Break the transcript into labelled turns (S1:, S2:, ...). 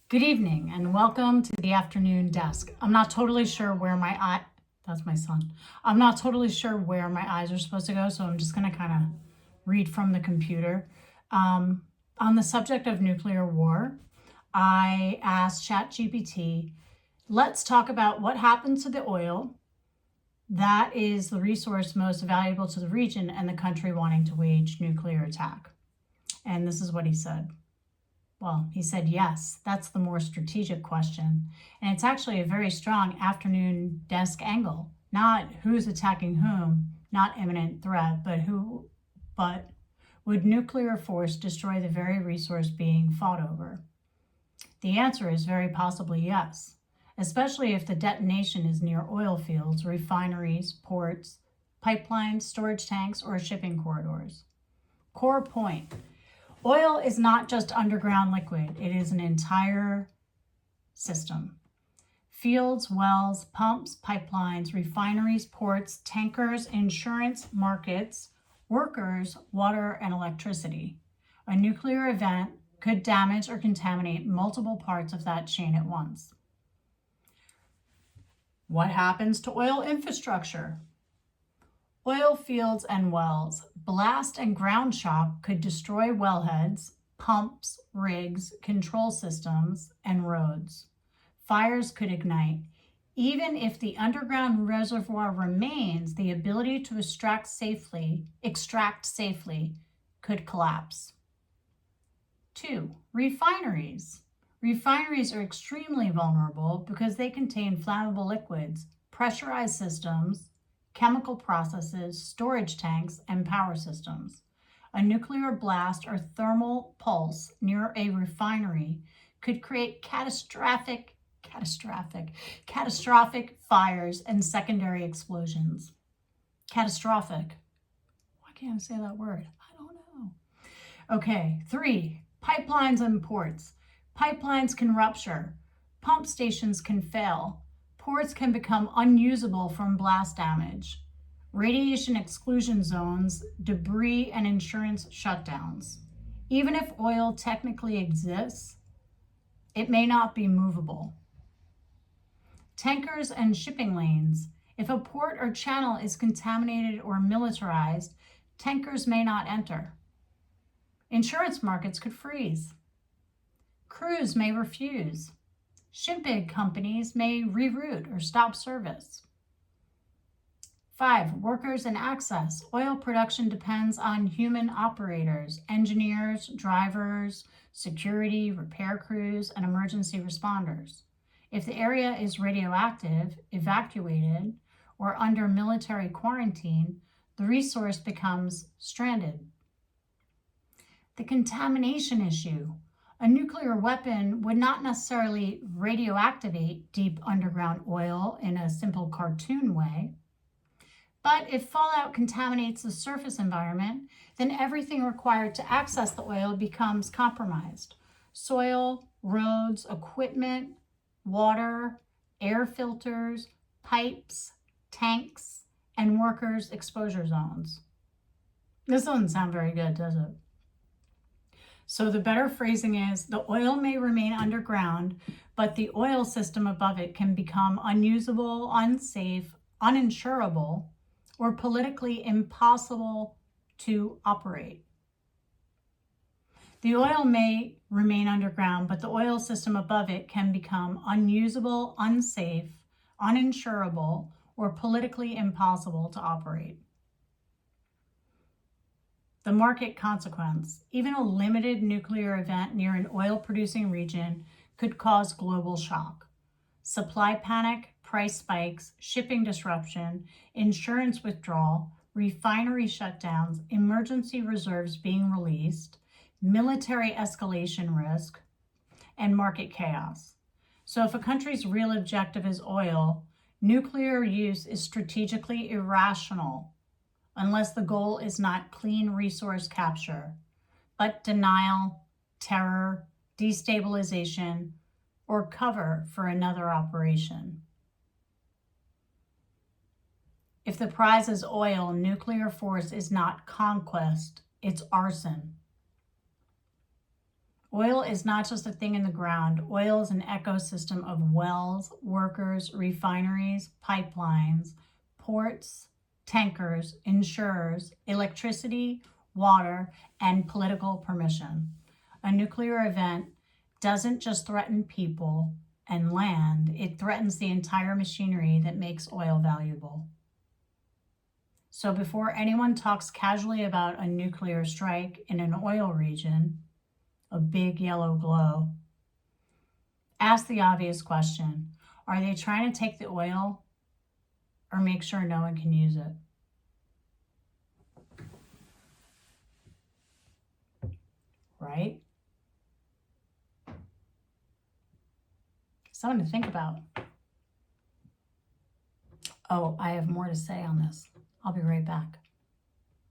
S1: Good evening and welcome to the afternoon desk. I'm not totally sure where that's my son. I'm not totally sure where my eyes are supposed to go, so I'm just going to kind of read from the computer. On the subject of nuclear war, I asked ChatGPT, let's talk about what happens to the oil that is the resource most valuable to the region and the country wanting to wage nuclear attack. And this is what he said. Well, he said yes, that's the more strategic question. And it's actually a very strong afternoon desk angle. Not who's attacking whom, not imminent threat, but would nuclear force destroy the very resource being fought over? The answer is very possibly yes, especially if the detonation is near oil fields, refineries, ports, pipelines, storage tanks, or shipping corridors. Core point. Oil is not just underground liquid, it is an entire system. Fields, wells, pumps, pipelines, refineries, ports, tankers, insurance, markets, workers, water, and electricity. A nuclear event could damage or contaminate multiple parts of that chain at once. What happens to oil infrastructure? Oil fields and wells. Blast and ground shock could destroy wellheads, pumps, rigs, control systems, and roads. Fires could ignite. Even if the underground reservoir remains, the ability to extract safely could collapse. 2. Refineries. Refineries are extremely vulnerable because they contain flammable liquids, pressurized systems, chemical processes, storage tanks, and power systems. A nuclear blast or thermal pulse near a refinery could create catastrophic fires and secondary explosions. Catastrophic. Why can't I say that word? I don't know. Okay, 3. Pipelines and ports. Pipelines can rupture. Pump stations can fail. Ports can become unusable from blast damage. Radiation exclusion zones, debris, and insurance shutdowns. Even if oil technically exists, it may not be movable. Tankers and shipping lanes. If a port or channel is contaminated or militarized, tankers may not enter. Insurance markets could freeze. Crews may refuse. Shipping companies may reroute or stop service. 5. Workers and access. Oil production depends on human operators, engineers, drivers, security, repair crews, and emergency responders. If the area is radioactive, evacuated, or under military quarantine, the resource becomes stranded. The contamination issue. A nuclear weapon would not necessarily radioactivate deep underground oil in a simple cartoon way. But if fallout contaminates the surface environment, then everything required to access the oil becomes compromised. Soil, roads, equipment, water, air filters, pipes, tanks, and workers' exposure zones. This doesn't sound very good, does it? So the better phrasing is, the oil may remain underground, but the oil system above it can become unusable, unsafe, uninsurable, or politically impossible to operate. The oil may remain underground, but the oil system above it can become unusable, unsafe, uninsurable, or politically impossible to operate. The market consequence. Even a limited nuclear event near an oil-producing region could cause global shock. Supply panic, price spikes, shipping disruption, insurance withdrawal, refinery shutdowns, emergency reserves being released, military escalation risk, and market chaos. So if a country's real objective is oil, nuclear use is strategically irrational unless the goal is not clean resource capture, but denial, terror, destabilization, or cover for another operation. If the prize is oil, nuclear force is not conquest, it's arson. Oil is not just a thing in the ground. Oil is an ecosystem of wells, workers, refineries, pipelines, ports, tankers, insurers, electricity, water, and political permission. A nuclear event doesn't just threaten people and land, it threatens the entire machinery that makes oil valuable. So before anyone talks casually about a nuclear strike in an oil region, a big yellow glow, ask the obvious question. Are they trying to take the oil or make sure no one can use it? Right? Something to think about. Oh, I have more to say on this. I'll be right back.